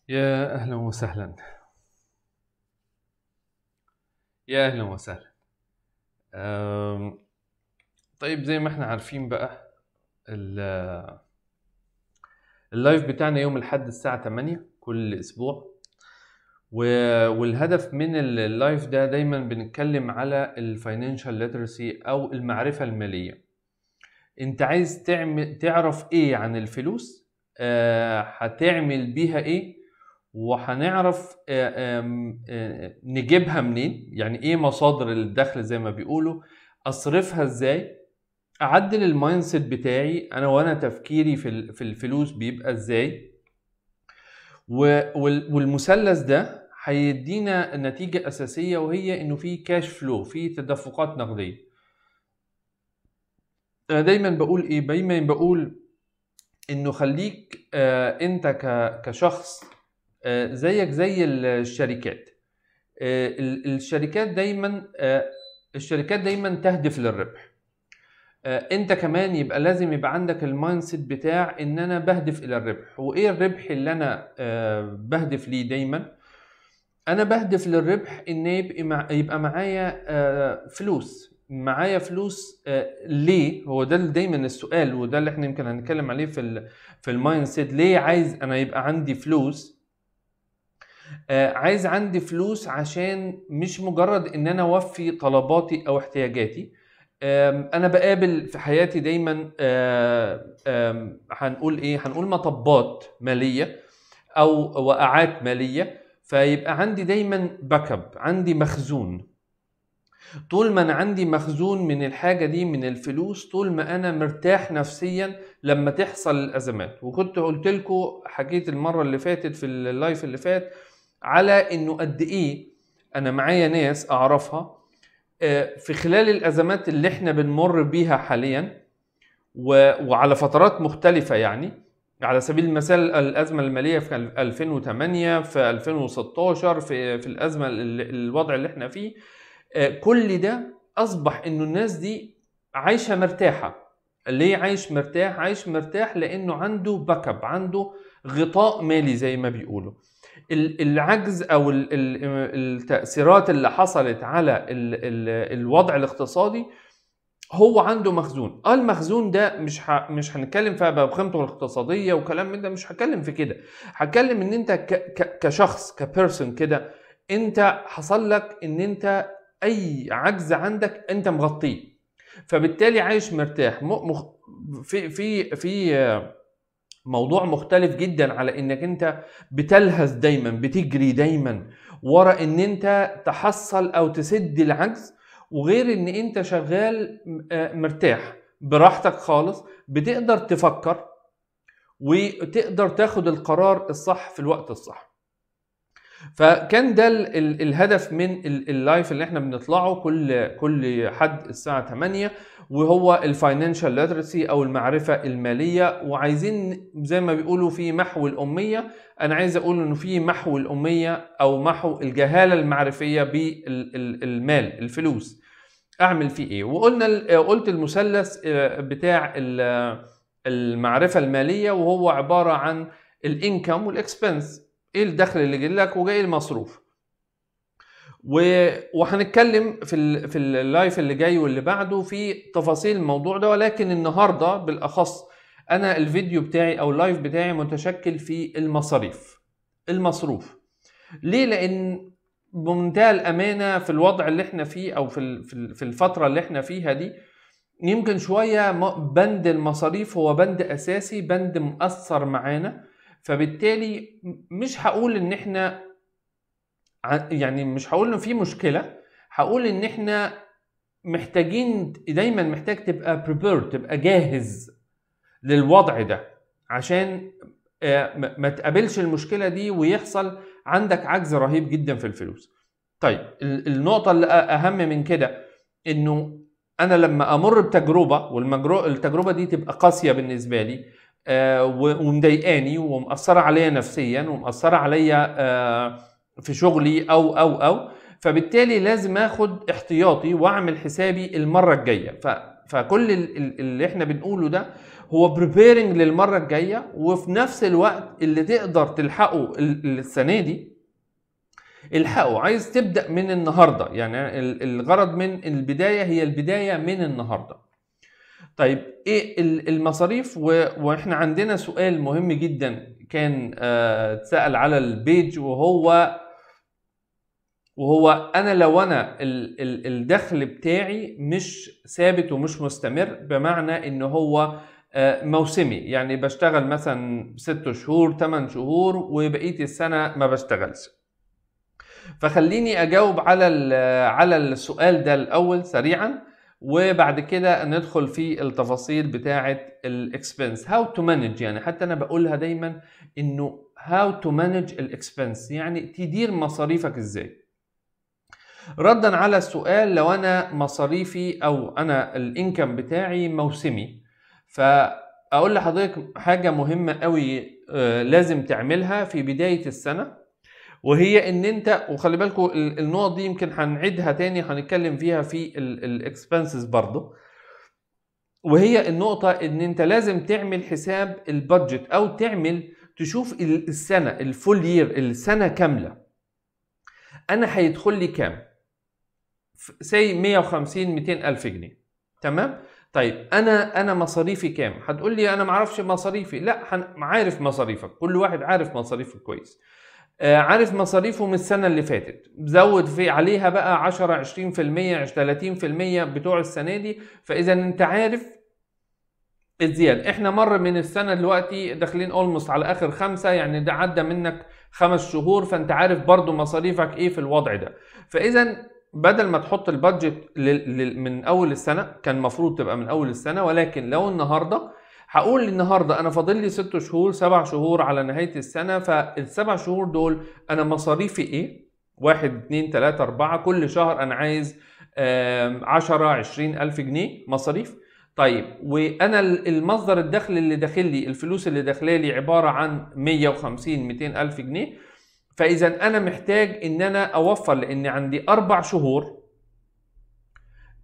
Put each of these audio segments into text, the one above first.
يا أهلا وسهلا. يا أهلا وسهلا. أم، طيب زي ما احنا عارفين بقى اللايف بتاعنا يوم الأحد الساعة 8 كل أسبوع. والهدف من اللايف ده دايما بنتكلم على الفاينانشال ليترسي أو المعرفة المالية. انت عايز تعرف ايه عن الفلوس، هتعمل بيها ايه، وهنعرف نجيبها منين، يعني ايه مصادر الدخل زي ما بيقولوا، اصرفها ازاي، اعدل المايند سيت بتاعي وانا تفكيري في الفلوس بيبقى ازاي. والمثلث ده هيدينا نتيجة اساسية، وهي انه في كاش فلو، في تدفقات نقدية. انا دايما بقول انه خليك انت كشخص زيك زي الشركات. الشركات دايما الشركات دايما تهدف للربح. انت كمان لازم يبقى عندك المايند سيت بتاع ان انا بهدف الى الربح. وايه الربح اللي انا بهدف ليه دايما؟ انا بهدف للربح ان يبقى معايا فلوس. معايا فلوس ليه؟ هو ده دايما السؤال، وده اللي احنا يمكن هنتكلم عليه في المايند سيت. ليه عايز انا يبقى عندي فلوس؟ عايز عندي فلوس عشان مش مجرد ان انا اوفي طلباتي او احتياجاتي. انا بقابل في حياتي دايما هنقول مطبات مالية او وقعات مالية. فيبقى عندي دايما باك اب، عندي مخزون. طول ما انا عندي مخزون من الحاجة دي، من الفلوس، طول ما انا مرتاح نفسيا لما تحصل الازمات. وكنت قلت لكم، حكيت المرة اللي فاتت في اللايف اللي فات على انه قد ايه انا معايا ناس اعرفها في خلال الازمات اللي احنا بنمر بيها حاليا وعلى فترات مختلفة. يعني على سبيل المثال الأزمة المالية في 2008، في 2016، في الأزمة الوضع اللي احنا فيه. كل ده أصبح إنه الناس دي عايشة مرتاحة. ليه عايش مرتاح؟ عايش مرتاح لأنه عنده باك اب، عنده غطاء مالي زي ما بيقولوا. العجز أو التأثيرات اللي حصلت على الوضع الاقتصادي، هو عنده مخزون. المخزون ده مش هنتكلم فيها بقى بقيمته الاقتصاديه وكلام من ده، مش هتكلم في كده. هتكلم ان انت كشخص، كبيرسون كده، انت حصل لك ان انت اي عجز عندك انت مغطيه. فبالتالي عايش مرتاح. في موضوع مختلف جدا على انك انت بتلهث دايما، بتجري دايما ورا ان انت تحصل او تسد العجز، وغير ان انت شغال مرتاح براحتك خالص، بتقدر تفكر وتقدر تاخد القرار الصح في الوقت الصح. فكان ده الهدف من اللايف اللي احنا بنطلعه كل حد الساعة 8، وهو الفاينانشال ليترسي او المعرفة المالية. وعايزين زي ما بيقولوا في محو الأمية. انا عايز اقول انه في محو الأمية او محو الجهالة المعرفية بالمال، الفلوس. اعمل فيه ايه؟ قلت المثلث بتاع المعرفة المالية، وهو عبارة عن الانكم والاكسبنس. ايه الدخل اللي جاي لك وجاي المصروف. وهنتكلم في اللايف اللي جاي واللي بعده في تفاصيل الموضوع ده. ولكن النهارده بالاخص انا الفيديو بتاعي او اللايف بتاعي متشكل في المصروف. ليه؟ لان بمنتهى الامانه في الوضع اللي احنا فيه، او في الفتره اللي احنا فيها دي، يمكن شويه بند المصاريف هو بند اساسي، بند مؤثر معانا. فبالتالي مش هقول ان احنا يعني مش هقول انه في مشكله، هقول ان احنا دايما محتاج تبقى prepared، تبقى جاهز للوضع ده، عشان ما تقابلش المشكله دي ويحصل عندك عجز رهيب جدا في الفلوس. طيب النقطه اللي اهم من كده، انه انا لما امر بتجربه والتجربه دي تبقى قاسيه بالنسبه لي ومضايقاني ومأثره عليا نفسيا ومأثره عليا في شغلي او فبالتالي لازم اخد احتياطي واعمل حسابي المره الجايه. فكل اللي احنا بنقوله ده هو بريبيرنج للمره الجايه، وفي نفس الوقت اللي تقدر تلحقه السنه دي الحقه. عايز تبدا من النهارده، يعني الغرض من البدايه هي البدايه من النهارده. طيب ايه المصاريف؟ واحنا عندنا سؤال مهم جدا كان اتسأل على البيج، وهو انا لو انا الدخل بتاعي مش ثابت ومش مستمر، بمعنى ان هو موسمي، يعني بشتغل مثلا 6 شهور 8 شهور وبقية السنة ما بشتغلش. فخليني اجاوب على السؤال ده الاول سريعا، وبعد كده ندخل في التفاصيل بتاعه الاكسبنس. هاو تو مانج، يعني حتى انا بقولها دايما انه هاو تو مانج الاكسبنس، يعني تدير مصاريفك ازاي. ردا على السؤال، لو انا مصاريفي او انا الانكم بتاعي موسمي، فاقول لحضرتك حاجه مهمه قوي لازم تعملها في بدايه السنه، وهي ان انت، وخلي بالكم النقط دي يمكن هنعيدها تاني، هنتكلم فيها في الاكسبنسز برضو، وهي النقطة ان انت لازم تعمل حساب البادجت، او تشوف السنة الفول يير، السنة كاملة انا هيدخل لي كام، سي 150 200 الف جنيه، تمام؟ طيب انا مصاريفي كام؟ هتقول لي انا معرفش مصاريفي. لا، عارف مصاريفك، كل واحد عارف مصاريفه كويس. عارف مصاريفه من السنة اللي فاتت، زود في عليها بقى 10 20% 30% بتوع السنة دي، فإذا أنت عارف الزيادة. احنا مر من السنة دلوقتي داخلين اولموست على آخر 5، يعني ده عدى منك 5 شهور، فأنت عارف برضو مصاريفك ايه في الوضع ده. فإذا بدل ما تحط البادجت من أول السنة، كان مفروض تبقى من أول السنة، ولكن لو النهاردة هقول النهارده انا فاضل لي 6 شهور 7 شهور على نهايه السنه، فال7 شهور دول انا مصاريفي ايه؟ 1 2 3 4، كل شهر انا عايز 10 20 الف جنيه مصاريف. طيب وانا المصدر الدخل اللي داخل لي، الفلوس اللي داخله لي عباره عن 150 200 الف جنيه، فاذا انا محتاج ان انا اوفر، لان عندي 4 شهور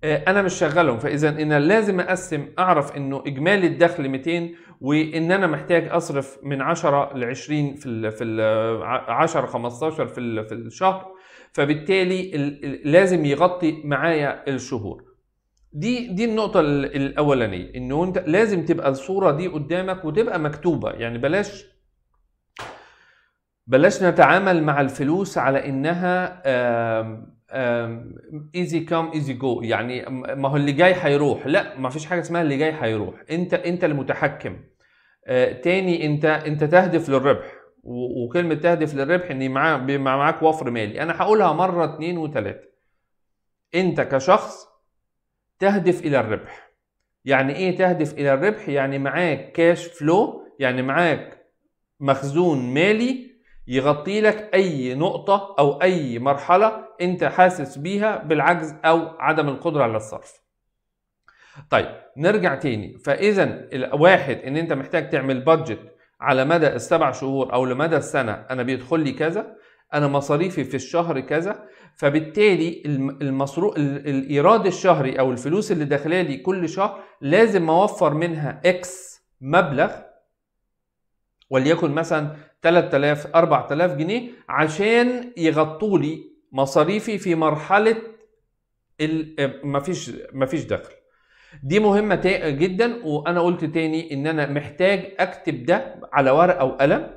انا مش شغالهم، فاذا انا لازم اقسم، اعرف انه اجمالي الدخل 200، وان انا محتاج اصرف من 10 ل 20 في 10 15 في الشهر، فبالتالي لازم يغطي معايا الشهور. دي النقطة الأولانية، إنه أنت لازم تبقى الصورة دي قدامك وتبقى مكتوبة. يعني بلاش نتعامل مع الفلوس على إنها ايزي كام ايزي جو، يعني ما هو اللي جاي هيروح. لا، ما فيش حاجه اسمها اللي جاي هيروح، انت المتحكم. تاني، انت تهدف للربح، وكلمه تهدف للربح ان معاك وفر مالي. انا هقولها مره 2 و3. انت كشخص تهدف الى الربح. يعني ايه تهدف الى الربح؟ يعني معاك كاش فلو، يعني معاك مخزون مالي يغطي لك اي نقطة او اي مرحلة انت حاسس بيها بالعجز او عدم القدرة على الصرف. طيب نرجع تاني، فاذا واحد، ان انت محتاج تعمل بادجت على مدى ال7 شهور او لمدى السنة. انا بيدخل لي كذا، انا مصاريفي في الشهر كذا، فبالتالي المصروف الايراد الشهري او الفلوس اللي داخله لي كل شهر لازم اوفر منها اكس مبلغ، وليكن مثلا 3000 4000 جنيه، عشان يغطوا لي مصاريفي في مرحله مفيش دخل. دي مهمه جدا. وانا قلت تاني ان انا محتاج اكتب ده على ورقه وقلم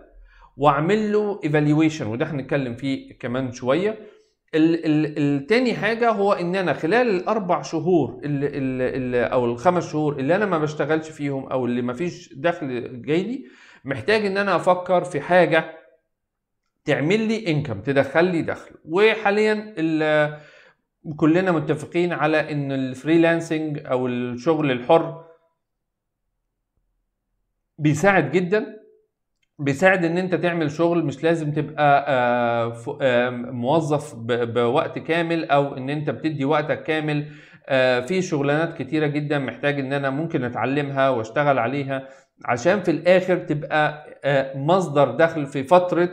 واعمل له ايفالويشن، وده هنتكلم فيه كمان شويه. التاني حاجه هو ان انا خلال ال4 شهور او ال5 شهور اللي انا ما بشتغلش فيهم او اللي ما فيش دخل جاي لي، محتاج ان انا افكر في حاجه تعمل لي انكم، تدخل لي دخل. وحاليا كلنا متفقين على ان الفريلانسنج او الشغل الحر بيساعد جدا، بيساعد ان انت تعمل شغل، مش لازم تبقى موظف بوقت كامل، او ان انت بتدي وقتك كامل. في شغلانات كتيرة جدا محتاج ان انا ممكن اتعلمها واشتغل عليها، عشان في الاخر تبقى مصدر دخل في فترة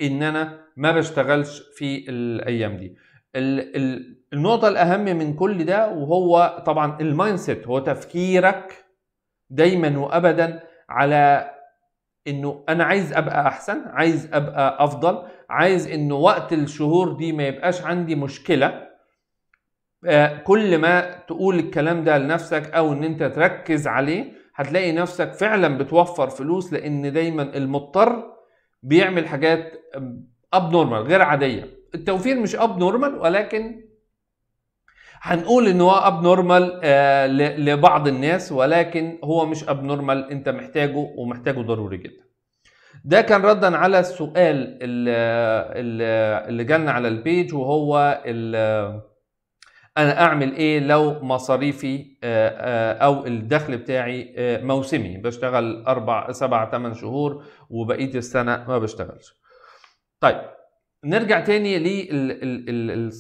ان انا ما بشتغلش في الايام دي. النقطة الأهم من كل ده وهو طبعا المايند سيت، هو تفكيرك دايما وأبدا على إنه أنا عايز أبقى أحسن، عايز أبقى أفضل، عايز إنه وقت الشهور دي ما يبقاش عندي مشكلة. كل ما تقول الكلام ده لنفسك أو إن أنت تركز عليه هتلاقي نفسك فعلا بتوفر فلوس، لأن دايما المضطر بيعمل حاجات اب نورمال غير عاديه. التوفير مش اب نورمال، ولكن هنقول ان هو اب نورمال لبعض الناس، ولكن هو مش اب نورمال، انت محتاجه ومحتاجه ضروري جدا. ده كان ردا على السؤال اللي جالنا على البيج، وهو انا اعمل ايه لو مصاريفي او الدخل بتاعي موسمي، بشتغل 4 7 8 شهور وبقيه السنه ما بشتغلش. طيب نرجع تاني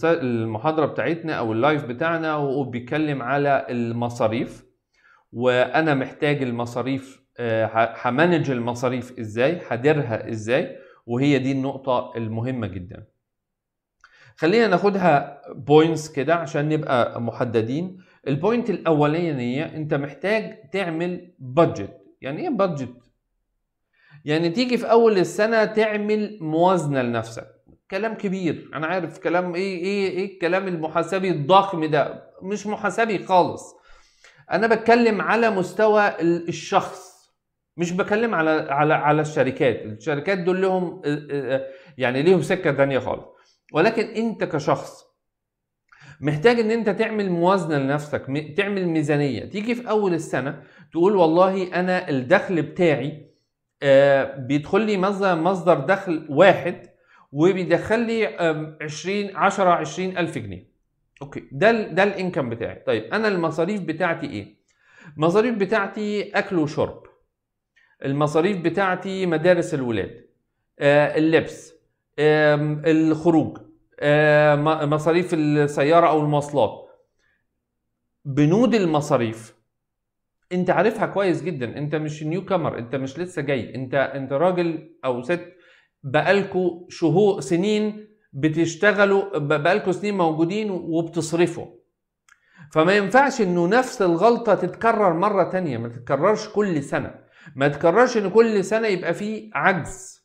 للمحاضرة بتاعتنا او اللايف بتاعنا، وهو بيتكلم على المصاريف، وانا محتاج المصاريف، همانج المصاريف ازاي، هديرها ازاي، وهي دي النقطة المهمة جدا. خلينا ناخدها بوينتس كده عشان نبقى محددين. البوينت الاولانية انت محتاج تعمل بادجت. يعني ايه بادجت؟ يعني تيجي في اول السنة تعمل موازنة لنفسك. كلام كبير، انا عارف كلام ايه الكلام المحاسبي الضخم ده، مش محاسبي خالص. انا بتكلم على مستوى الشخص، مش بتكلم على الشركات دول لهم يعني ليهم سكة تانية خالص، ولكن انت كشخص محتاج ان انت تعمل موازنة لنفسك، تعمل ميزانية. تيجي في اول السنة تقول والله انا الدخل بتاعي بيدخل لي مصدر دخل واحد وبيدخل لي 20 ألف جنيه. اوكي، ده الانكم بتاعي. طيب انا المصاريف بتاعتي ايه؟ المصاريف بتاعتي اكل وشرب، المصاريف بتاعتي مدارس الولاد، اللبس، الخروج، مصاريف السيارة او المواصلات. بنود المصاريف انت عارفها كويس جدا، انت مش نيو كامر، انت مش لسه جاي، انت راجل او ست بقالكوا شهور سنين بتشتغلوا، بقالكوا سنين موجودين وبتصرفوا. فما ينفعش انه نفس الغلطة تتكرر مرة تانية، ما تتكررش كل سنة، ما تتكررش ان كل سنة يبقى فيه عجز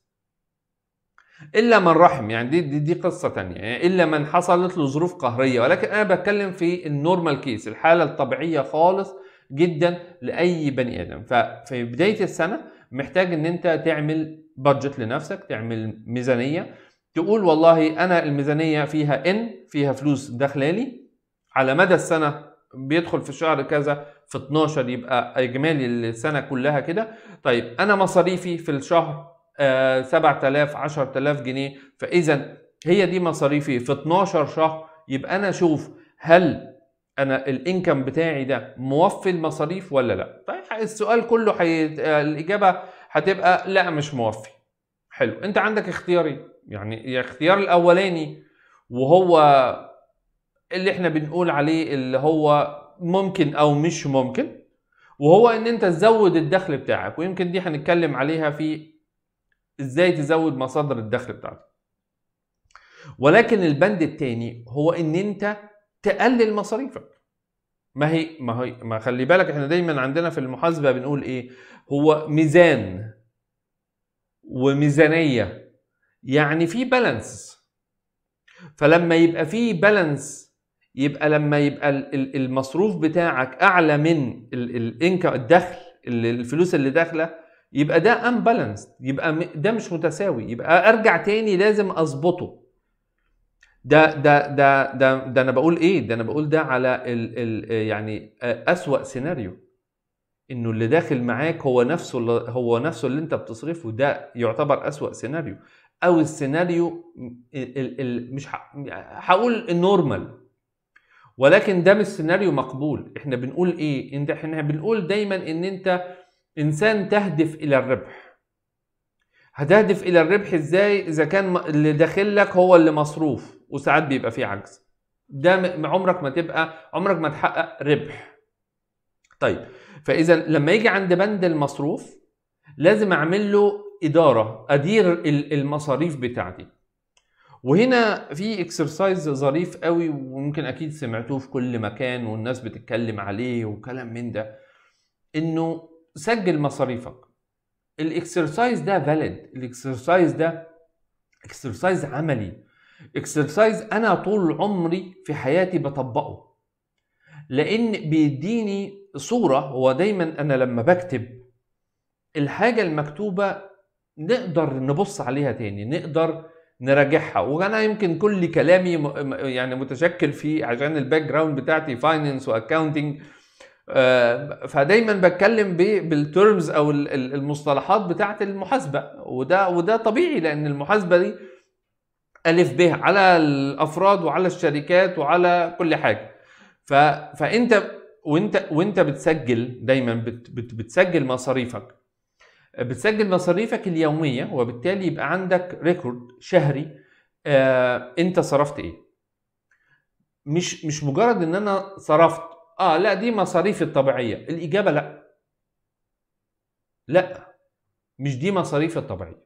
الا من رحم. يعني دي قصة تانية، يعني الا من حصلت له ظروف قهرية، ولكن انا بتكلم في النورمال كيس، الحالة الطبيعية خالص جدا لاي بني ادم. ففي بداية السنة محتاج ان انت تعمل بادجت لنفسك، تعمل ميزانية، تقول والله انا الميزانية فيها فلوس داخلالي على مدى السنة، بيدخل في الشهر كذا، في 12 يبقى اجمالي السنة كلها كده. طيب انا مصاريفي في الشهر 7000 10000 جنيه، فاذا هي دي مصاريفي في 12 شهر. يبقى انا اشوف هل انا الانكم بتاعي ده موفي المصاريف ولا لا. طيب السؤال كله الاجابه هتبقى لا مش موفي. حلو، انت عندك اختيارين. يعني الاختيار الاولاني وهو اللي احنا بنقول عليه اللي هو ممكن او مش ممكن، وهو ان انت تزود الدخل بتاعك، ويمكن دي هنتكلم عليها في ازاي تزود مصادر الدخل بتاعتك. ولكن البند التاني هو ان انت تقلل مصاريفك. ما خلي بالك، احنا دايما عندنا في المحاسبة بنقول ايه؟ هو ميزان وميزانية، يعني في بالانس. فلما يبقى في بالانس، يبقى لما يبقى المصروف بتاعك اعلى من الدخل، الفلوس اللي داخله، يبقى ده امبالانس، يبقى ده مش متساوي، يبقى ارجع تاني لازم اظبطه. ده انا بقول ايه؟ ده انا بقول ده على يعني اسوأ سيناريو، انه اللي داخل معاك هو نفسه اللي انت بتصرفه، ده يعتبر اسوأ سيناريو، او السيناريو مش هقول النورمال، ولكن ده مش سيناريو مقبول. احنا بنقول ايه؟ احنا بنقول دايما ان انت انسان تهدف الى الربح. هتهدف الى الربح ازاي اذا كان اللي داخل لك هو اللي مصروف وساعات بيبقى فيه عجز؟ ده عمرك ما تحقق ربح. طيب فاذا لما يجي عند بند المصروف لازم اعمل له اداره، ادير المصاريف بتاعتي. وهنا في اكسرسايز ظريف قوي، وممكن اكيد سمعتوه في كل مكان والناس بتتكلم عليه وكلام من ده، انه سجل مصاريفك. الاكسرسايز ده فاليد، الاكسرسايز ده اكسرسايز عملي، اكسرسايز انا طول عمري في حياتي بطبقه، لان بيديني صورة. هو دايما انا لما بكتب الحاجة المكتوبة نقدر نبص عليها تاني، نقدر نراجعها. وانا يمكن كل كلامي يعني متشكل فيه عشان الباك جراوند بتاعتي فاينانس واكاونتنج، فدايما بتكلم بالترمز او المصطلحات بتاعت المحاسبه، وده طبيعي لان المحاسبه دي الف ب على الافراد وعلى الشركات وعلى كل حاجه. فانت وانت بتسجل دايما بتسجل مصاريفك، بتسجل مصاريفك اليوميه، وبالتالي يبقى عندك ريكورد شهري انت صرفت ايه. مش مجرد ان انا صرفت لا دي مصاريفي الطبيعيه. الاجابه لا، مش دي مصاريفي الطبيعيه.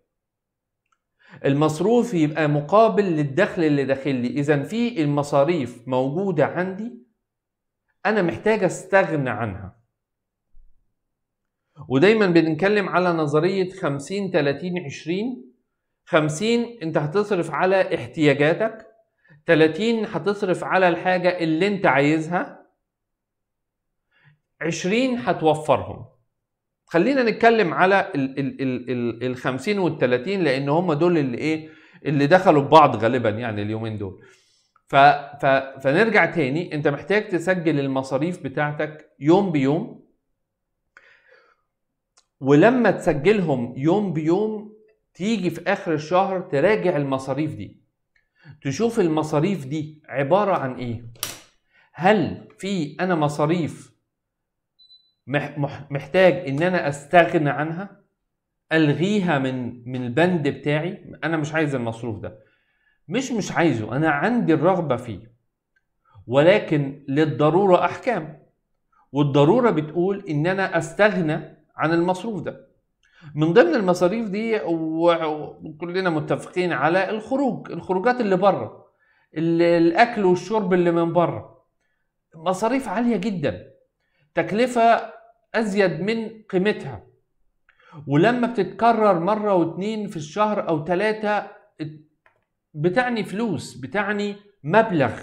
المصروف يبقى مقابل للدخل اللي داخل لي. اذا في المصاريف موجوده عندي انا محتاج استغنى عنها. ودايما بنتكلم على نظريه 50 30 20. 50 انت هتصرف على احتياجاتك، 30 هتصرف على الحاجه اللي انت عايزها، 20 هتوفرهم. خلينا نتكلم على ال 50 وال 30 لان هم دول اللي دخلوا ببعض غالبا يعني اليومين دول. فنرجع تاني، انت محتاج تسجل المصاريف بتاعتك يوم بيوم، ولما تسجلهم يوم بيوم تيجي في اخر الشهر تراجع المصاريف دي، تشوف المصاريف دي عبارة عن ايه. هل في انا مصاريف محتاج ان انا استغنى عنها، الغيها من البند بتاعي؟ انا مش عايز المصروف ده، مش عايزه، انا عندي الرغبة فيه، ولكن للضرورة احكام، والضرورة بتقول ان انا استغنى عن المصروف ده. من ضمن المصاريف دي وكلنا متفقين على الخروجات اللي بره، الاكل والشرب اللي من بره، مصاريف عالية جدا، تكلفة ازيد من قيمتها، ولما بتتكرر مرة واتنين في الشهر او 3 بتعني فلوس، بتعني مبلغ.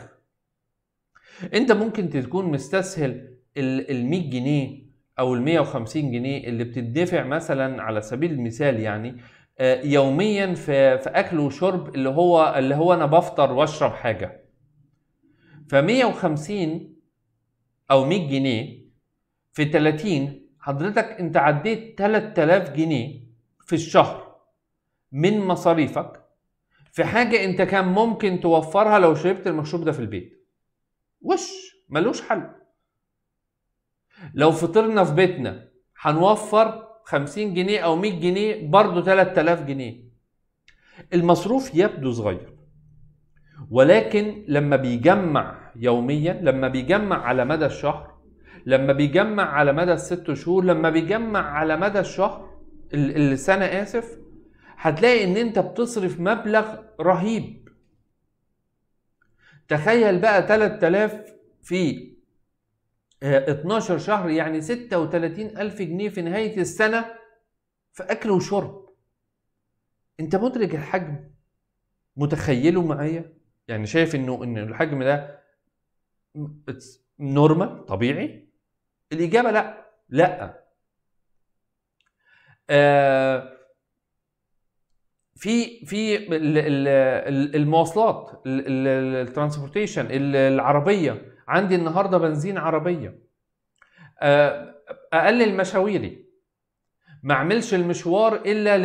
انت ممكن تكون مستسهل ال 100 جنيه او ال 150 جنيه اللي بتدفع مثلا على سبيل المثال يعني يوميا في اكل وشرب، اللي هو انا بفطر واشرب حاجة. ف 150 او 100 جنيه في 30 حضرتك انت عديت 3000 جنيه في الشهر من مصاريفك في حاجة انت كان ممكن توفرها لو شربت المشروب ده في البيت. ملوش حل. لو فطرنا في بيتنا هنوفر 50 جنيه او 100 جنيه برضو 3000 جنيه. المصروف يبدو صغير، ولكن لما بيجمع يوميا، لما بيجمع على مدى الشهر، لما بيجمع على مدى ال6 شهور، لما بيجمع على مدى السنة هتلاقي ان انت بتصرف مبلغ رهيب. تخيل بقى 3000 في 12 شهر، يعني 36,000 جنيه في نهاية السنة في أكل وشرب. أنت مدرك الحجم؟ متخيله معايا؟ يعني شايف إن الحجم ده نورمال طبيعي؟ الإجابة لا. في المواصلات، الترانسبورتيشن، العربية. عندي النهاردة بنزين عربية، اقلل مشاويري، ما اعملش المشوار الا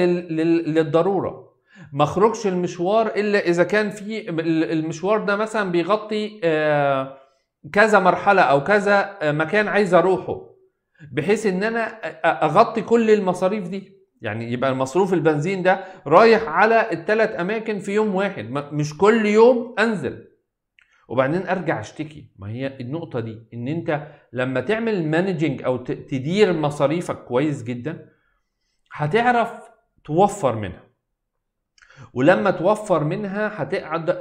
للضروره، ما اخرجش المشوار الا اذا كان في المشوار ده مثلا بيغطي كذا مرحله او كذا مكان عايز اروحه، بحيث ان انا اغطي كل المصاريف دي. يعني يبقى المصروف البنزين ده رايح على ال3 اماكن في يوم واحد، مش كل يوم انزل وبعدين ارجع اشتكي. ما هي النقطة دي، ان انت لما تعمل مانجنج او تدير مصاريفك كويس جدا هتعرف توفر منها. ولما توفر منها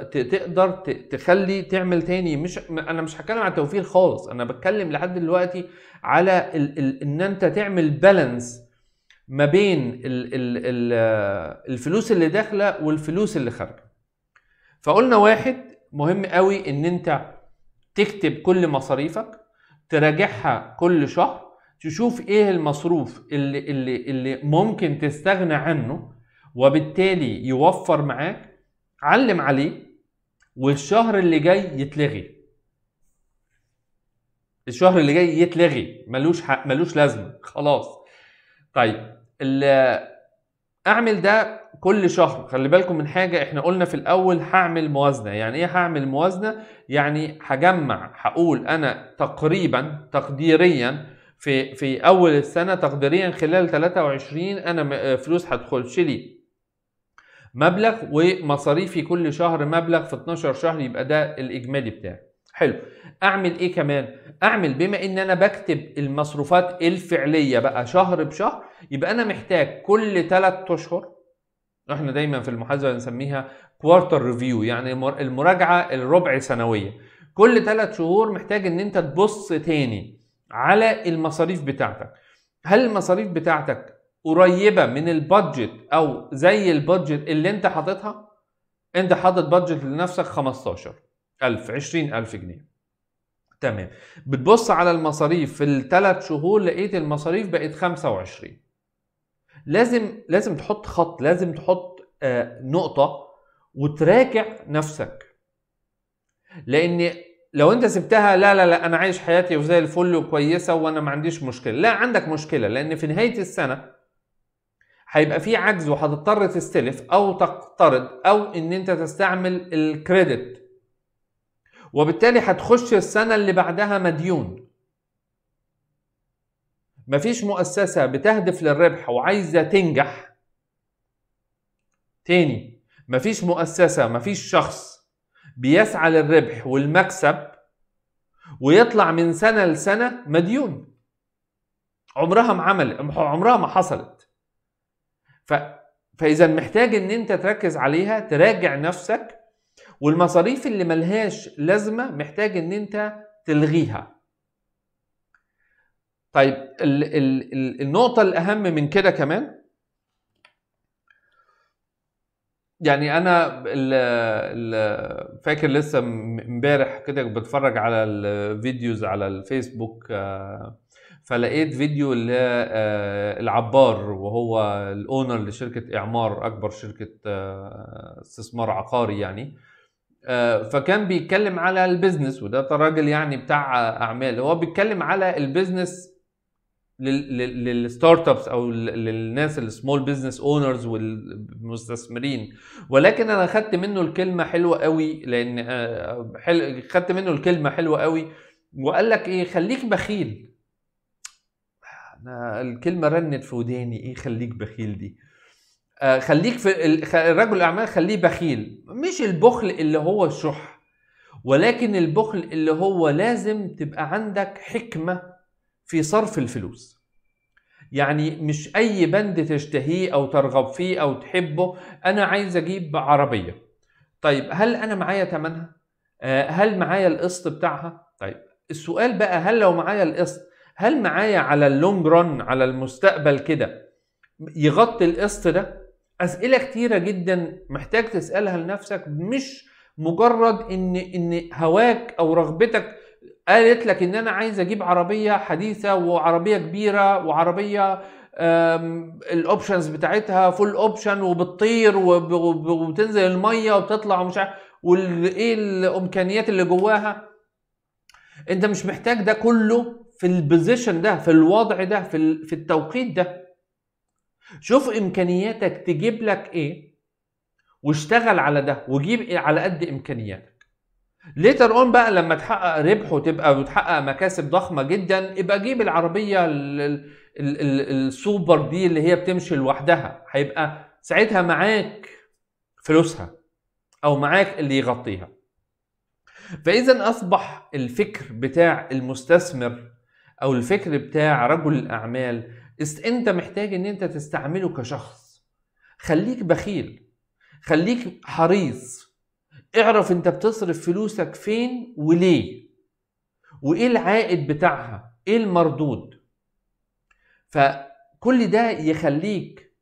تقدر تخلي تعمل تاني. انا مش هتكلم عن التوفير خالص، انا بتكلم لحد دلوقتي على ان انت تعمل بالانس ما بين الفلوس اللي داخله والفلوس اللي خارجه. فقلنا واحد مهم قوي ان انت تكتب كل مصاريفك، تراجعها كل شهر، تشوف ايه المصروف اللي ممكن تستغنى عنه وبالتالي يوفر معاك، علم عليه، والشهر اللي جاي يتلغي. الشهر اللي جاي يتلغي، ملوش لازمه خلاص. طيب اعمل ده كل شهر. خلي بالكم من حاجه، احنا قلنا في الاول هعمل موازنه. يعني ايه هعمل موازنه؟ يعني هقول انا تقديريا في اول السنه، تقديريا خلال 23 انا فلوس هتخش لي مبلغ، ومصاريفي كل شهر مبلغ، في 12 شهر يبقى ده الاجمالي بتاعي. حلو. اعمل ايه كمان؟ اعمل بما ان انا بكتب المصروفات الفعليه بقى شهر بشهر، يبقى انا محتاج كل 3 اشهر، احنا دايما في المحاسبه بنسميها كوارتر ريفيو، يعني المراجعه الربع سنويه. كل 3 شهور محتاج ان انت تبص تاني على المصاريف بتاعتك. هل المصاريف بتاعتك قريبه من البادجت او زي البادجت اللي انت حاططها؟ انت حاطط بادجت لنفسك 15,000 20,000 جنيه، تمام. بتبص على المصاريف في ال3 شهور، لقيت المصاريف بقت 25. لازم تحط خط، لازم تحط نقطة وتراجع نفسك. لان لو انت سبتها لا انا عايش حياتي وزي الفل وكويسة وانا ما عنديش مشكلة، لا، عندك مشكلة. لان في نهاية السنة هيبقى في عجز، وهتضطر تستلف او تقترض او ان انت تستعمل الكريدت، وبالتالي هتخش السنة اللي بعدها مديون. مفيش مؤسسة بتهدف للربح وعايزة تنجح تاني، مفيش مؤسسة، مفيش شخص بيسعى للربح والمكسب ويطلع من سنة لسنة مديون. عمرها ما حصلت. فإذا محتاج ان انت تركز عليها، تراجع نفسك، والمصاريف اللي ملهاش لازمة محتاج ان انت تلغيها. طيب النقطة الأهم من كده كمان، يعني أنا فاكر لسه امبارح كده بتفرج على الفيديوز على الفيسبوك، فلقيت فيديو العبار، وهو الأونر لشركة إعمار، أكبر شركة استثمار عقاري يعني. فكان بيتكلم على البيزنس، وده راجل يعني بتاع أعمال، هو بيتكلم على البيزنس للستارت ابس او للناس السمول بزنس اونرز والمستثمرين. ولكن انا خدت منه الكلمه حلوه قوي، لان خدت منه الكلمه حلوه قوي، وقال لك ايه؟ خليك بخيل. انا الكلمه رنت في وداني، ايه خليك بخيل دي؟ خليك في الرجل الاعمال، خليه بخيل. مش البخل اللي هو الشح، ولكن البخل اللي هو لازم تبقى عندك حكمه في صرف الفلوس. يعني مش اي بند تشتهيه او ترغب فيه او تحبه. انا عايز اجيب عربية، طيب هل انا معايا ثمنها؟ هل معايا القسط بتاعها؟ طيب السؤال بقى، هل لو معايا القسط، هل معايا على اللونج رن، على المستقبل كده، يغطي القسط ده؟ اسئلة كتيرة جدا محتاج تسألها لنفسك، مش مجرد ان هواك او رغبتك قالت لك ان انا عايز اجيب عربيه حديثه وعربيه كبيره وعربيه الاوبشنز بتاعتها فول اوبشن وبتطير وبتنزل الميه وبتطلع ومش عارف وايه الامكانيات اللي جواها. انت مش محتاج ده كله في البوزيشن ده، في الوضع ده، في التوقيت ده. شوف امكانياتك تجيب لك ايه واشتغل على ده، وجيب إيه على قد امكانياتك. ليتر اون بقى لما تحقق ربح وتبقى بتحقق مكاسب ضخمه جدا، يبقى جيب العربيه السوبر دي اللي هي بتمشي لوحدها، هيبقى ساعتها معاك فلوسها او معاك اللي يغطيها. فاذا اصبح الفكر بتاع المستثمر او الفكر بتاع رجل الاعمال انت محتاج ان انت تستعمله كشخص. خليك بخيل، خليك حريص، اعرف انت بتصرف فلوسك فين وليه، وايه العائد بتاعها، ايه المردود. فكل ده يخليك،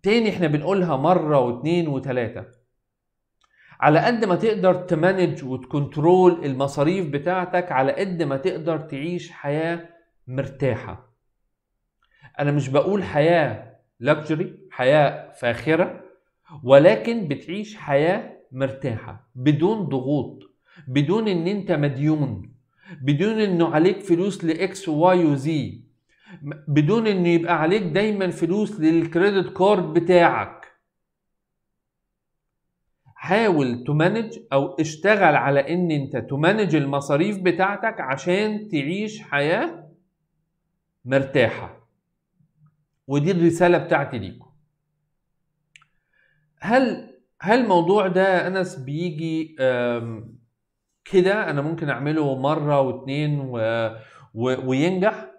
تاني احنا بنقولها مرة واثنين وثلاثة، على قد ما تقدر تمانج وتكنترول المصاريف بتاعتك، على قد ما تقدر تعيش حياة مرتاحة. انا مش بقول حياة لاكجري، حياة فاخرة، ولكن بتعيش حياة مرتاحة بدون ضغوط، بدون ان انت مديون، بدون انه عليك فلوس لاكس وواي وزي، بدون انه يبقى عليك دايما فلوس للكريدت كارد بتاعك. حاول تمانج او اشتغل على ان انت تمانج المصاريف بتاعتك عشان تعيش حياة مرتاحة. ودي الرسالة بتاعتي ليكم. هل الموضوع ده أنس بيجي كده أنا ممكن أعمله مرة واثنين وينجح؟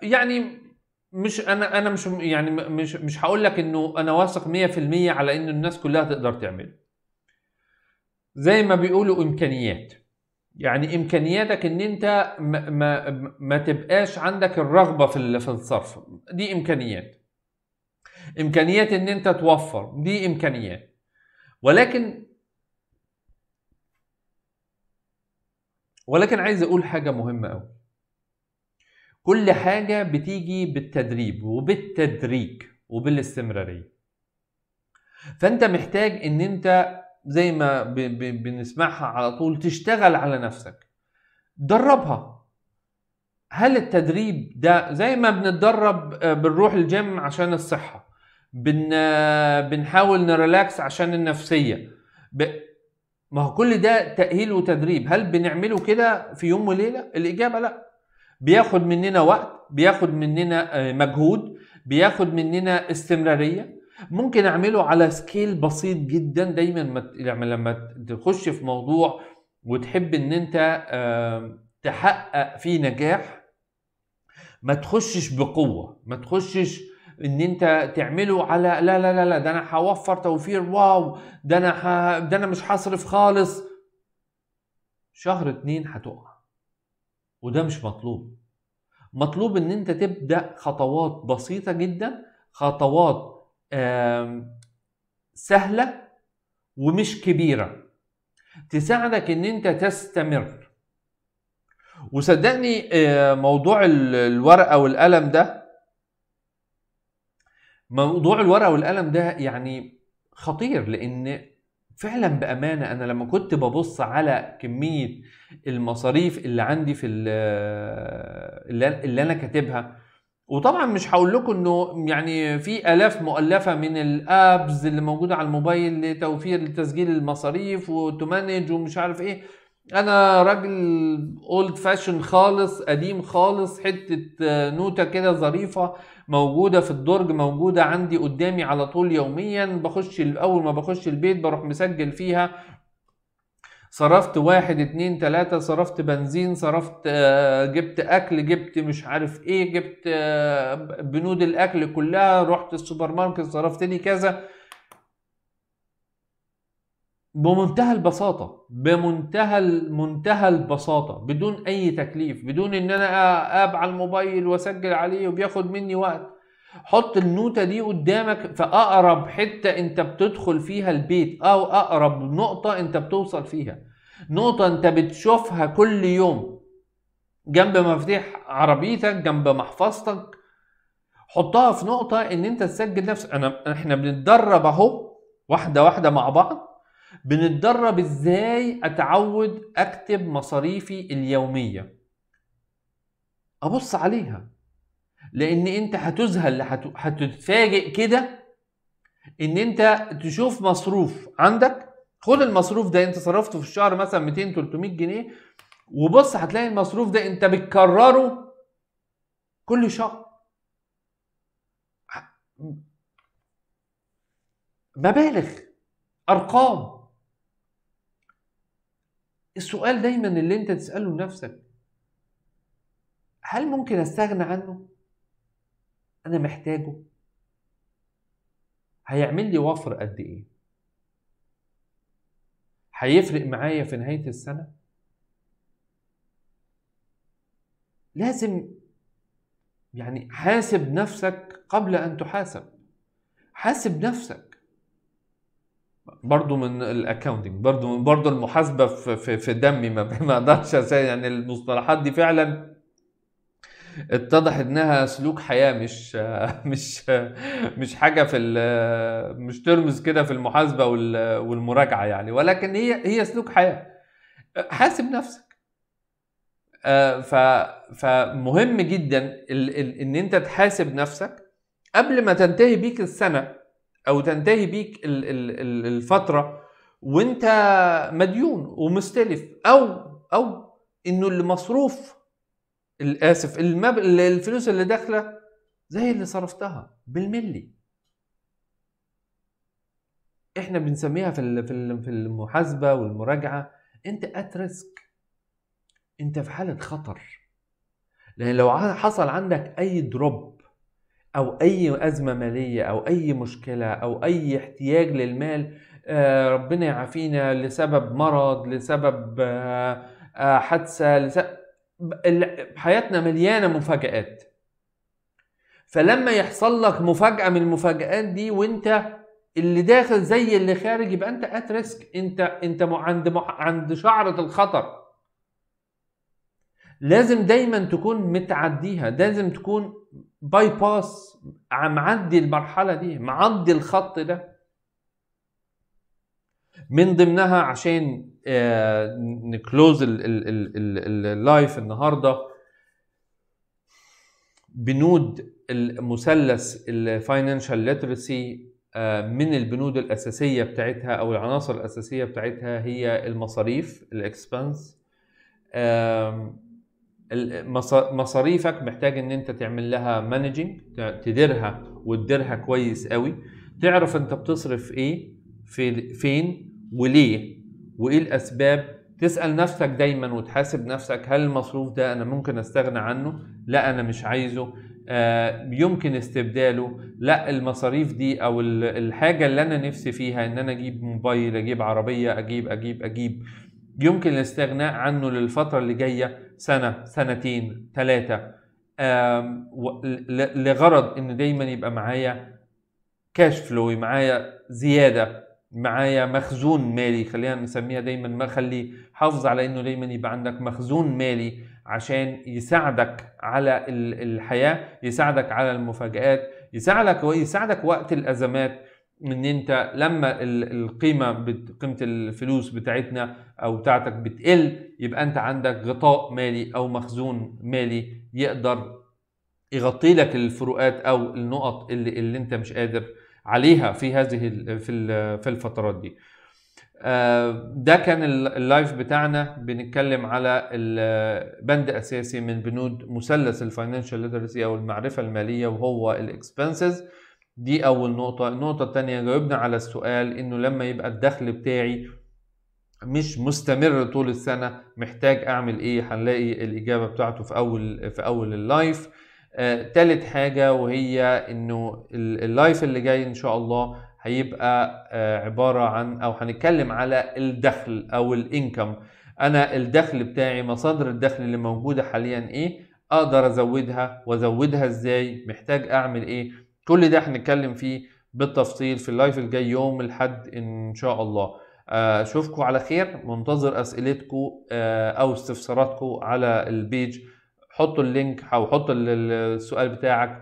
يعني مش أنا مش يعني مش هقول لك إنه أنا واثق 100% على إن الناس كلها تقدر تعمله. زي ما بيقولوا إمكانيات، يعني إمكانياتك إن أنت ما تبقاش عندك الرغبة في الصرف، دي إمكانيات. إمكانيات إن أنت توفر، دي إمكانيات. ولكن عايز أقول حاجة مهمة أوي. كل حاجة بتيجي بالتدريب وبالتدريج وبالاستمرارية. فأنت محتاج إن أنت زي ما بنسمعها على طول تشتغل على نفسك، دربها. هل التدريب ده زي ما بنتدرب بنروح الجيم عشان الصحة، بنحاول نريلاكس عشان النفسية، ما هو كل ده تأهيل وتدريب. هل بنعمله كده في يوم وليلة؟ الإجابة لا، بياخد مننا وقت، بياخد مننا مجهود، بياخد مننا استمرارية. ممكن أعمله على سكيل بسيط جدا. دايما لما تخش في موضوع وتحب ان انت تحقق فيه نجاح، ما تخشش بقوة، ما تخشش ان انت تعمله على لا لا لا لا ده انا هوفر توفير واو، ده انا مش هصرف خالص. شهر 2 هتقع، وده مش مطلوب. مطلوب ان انت تبدأ خطوات بسيطة جدا، خطوات سهلة ومش كبيرة، تساعدك ان انت تستمر. وصدقني موضوع الورقة والقلم ده، يعني خطير. لان فعلا بأمانة انا لما كنت ببص على كمية المصاريف اللي عندي في اللي انا كاتبها، وطبعا مش هقول لكم انه يعني في آلاف مؤلفة من الابز اللي موجودة على الموبايل لتوفير تسجيل المصاريف وتمانج ومش عارف ايه. انا راجل اولد فاشن خالص، قديم خالص، حتة نوتة كده ظريفة موجودة في الدرج، موجودة عندي قدامي على طول يوميا. اول ما بخش البيت بروح مسجل فيها صرفت 1 2 3، صرفت بنزين، صرفت جبت اكل، جبت مش عارف ايه، جبت بنود الاكل كلها، رحت السوبر ماركت صرفت لي كذا. بمنتهى البساطة، منتهى البساطة، بدون اي تكليف، بدون ان انا اب على الموبايل واسجل عليه وبياخد مني وقت. حط النوتة دي قدامك في اقرب حتة انت بتدخل فيها البيت، او اقرب نقطة انت بتوصل فيها، نقطة انت بتشوفها كل يوم جنب مفاتيح عربيتك، جنب محفظتك. حطها في نقطة ان انت تسجل نفسك. احنا بنتدرب اهو واحدة واحدة مع بعض، بنتدرب ازاي اتعود اكتب مصاريفي اليومية، ابص عليها. لان انت هتذهل، هتتفاجئ كده ان انت تشوف مصروف عندك. خد المصروف ده انت صرفته في الشهر مثلا 200 300 جنيه، وبص هتلاقي المصروف ده انت بتكرره كل شهر. مبالغ، ارقام. السؤال دايما اللي انت تسأله لنفسك، هل ممكن استغنى عنه؟ انا محتاجه؟ هيعمل لي وفر قد ايه؟ هيفرق معايا في نهاية السنة؟ لازم يعني حاسب نفسك قبل ان تحاسب. حاسب نفسك. برضو من الاكاونتنج، برضو المحاسبة في دمي، ما اقدرش يعني المصطلحات دي فعلا اتضح انها سلوك حياة، مش مش حاجة مش ترمز كده في المحاسبة والمراجعة يعني، ولكن هي سلوك حياة. حاسب نفسك. فمهم جدا ان انت تحاسب نفسك قبل ما تنتهي بيك السنة او تنتهي بيك الفترة وانت مديون ومستلف، او انه اللي مصروف، الاسف الفلوس اللي داخله زي اللي صرفتها بالملي. احنا بنسميها في المحاسبه والمراجعه انت ات ريسك، انت في حاله خطر. لان لو حصل عندك اي دروب او اي ازمه ماليه او اي مشكله او اي احتياج للمال، ربنا يعافينا، لسبب مرض، لسبب حادثه، حياتنا مليانه مفاجآت. فلما يحصل لك مفاجأة من المفاجآت دي وانت اللي داخل زي اللي خارج، يبقى انت ات ريسك، انت عند شعرة الخطر. لازم دايما تكون متعديها، لازم تكون باي باس، معدي المرحلة دي، معدي الخط ده. من ضمنها عشان نكلوز اللايف النهارده، بنود المثلث الفاينانشال ليترسي. من البنود الأساسية بتاعتها أو العناصر الأساسية بتاعتها هي المصاريف، الإكسبنس. مصاريفك محتاج ان انت تعمل لها مانجينج، تديرها وتديرها كويس قوي، تعرف انت بتصرف ايه، فين وليه وايه الاسباب. تسأل نفسك دايما وتحاسب نفسك، هل المصروف ده انا ممكن استغنى عنه؟ لا انا مش عايزه. يمكن استبداله. لا المصاريف دي او الحاجة اللي انا نفسي فيها ان انا اجيب موبايل، اجيب عربية، اجيب يمكن الاستغناء عنه للفترة اللي جاية، سنة، سنتين، 3، لغرض ان دايما يبقى معايا كاش فلو، معايا زيادة، معايا مخزون مالي. خلينا نسميها دايما، ما خلي حافظ على انه دايما يبقى عندك مخزون مالي عشان يساعدك على الحياة، يساعدك على المفاجآت، يساعدك وقت الأزمات. ان انت لما قيمة الفلوس بتاعتنا او بتاعتك بتقل، يبقى انت عندك غطاء مالي او مخزون مالي يقدر يغطي لك الفروقات او النقط اللي انت مش قادر عليها في هذه في الفترات دي. ده كان اللايف بتاعنا، بنتكلم على بند اساسي من بنود مثلث الفاينانشال ليترسي او المعرفة المالية، وهو الاكسبنسز. دي اول نقطة. النقطة الثانية، جاوبنا على السؤال انه لما يبقى الدخل بتاعي مش مستمر طول السنة محتاج اعمل ايه؟ هنلاقي الاجابة بتاعته في اول اللايف. تالت حاجة، وهي انه اللايف اللي جاي ان شاء الله هيبقى عبارة عن، او هنتكلم على الدخل او الانكم. انا الدخل بتاعي، مصادر الدخل اللي موجودة حاليا ايه، اقدر ازودها وازودها ازاي، محتاج اعمل ايه. كل ده هنتكلم فيه بالتفصيل في اللايف الجاي يوم الأحد ان شاء الله. اشوفكم على خير، منتظر اسئلتكم او استفساراتكم على البيج. حطوا اللينك او حط السؤال بتاعك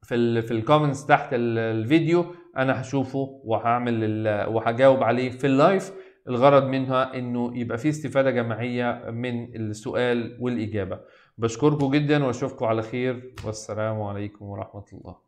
في الكومنتس تحت الفيديو، انا هشوفه وهجاوب عليه في اللايف. الغرض منها انه يبقى فيه استفادة جماعية من السؤال والإجابة. بشكركم جدا واشوفكم على خير، والسلام عليكم ورحمة الله.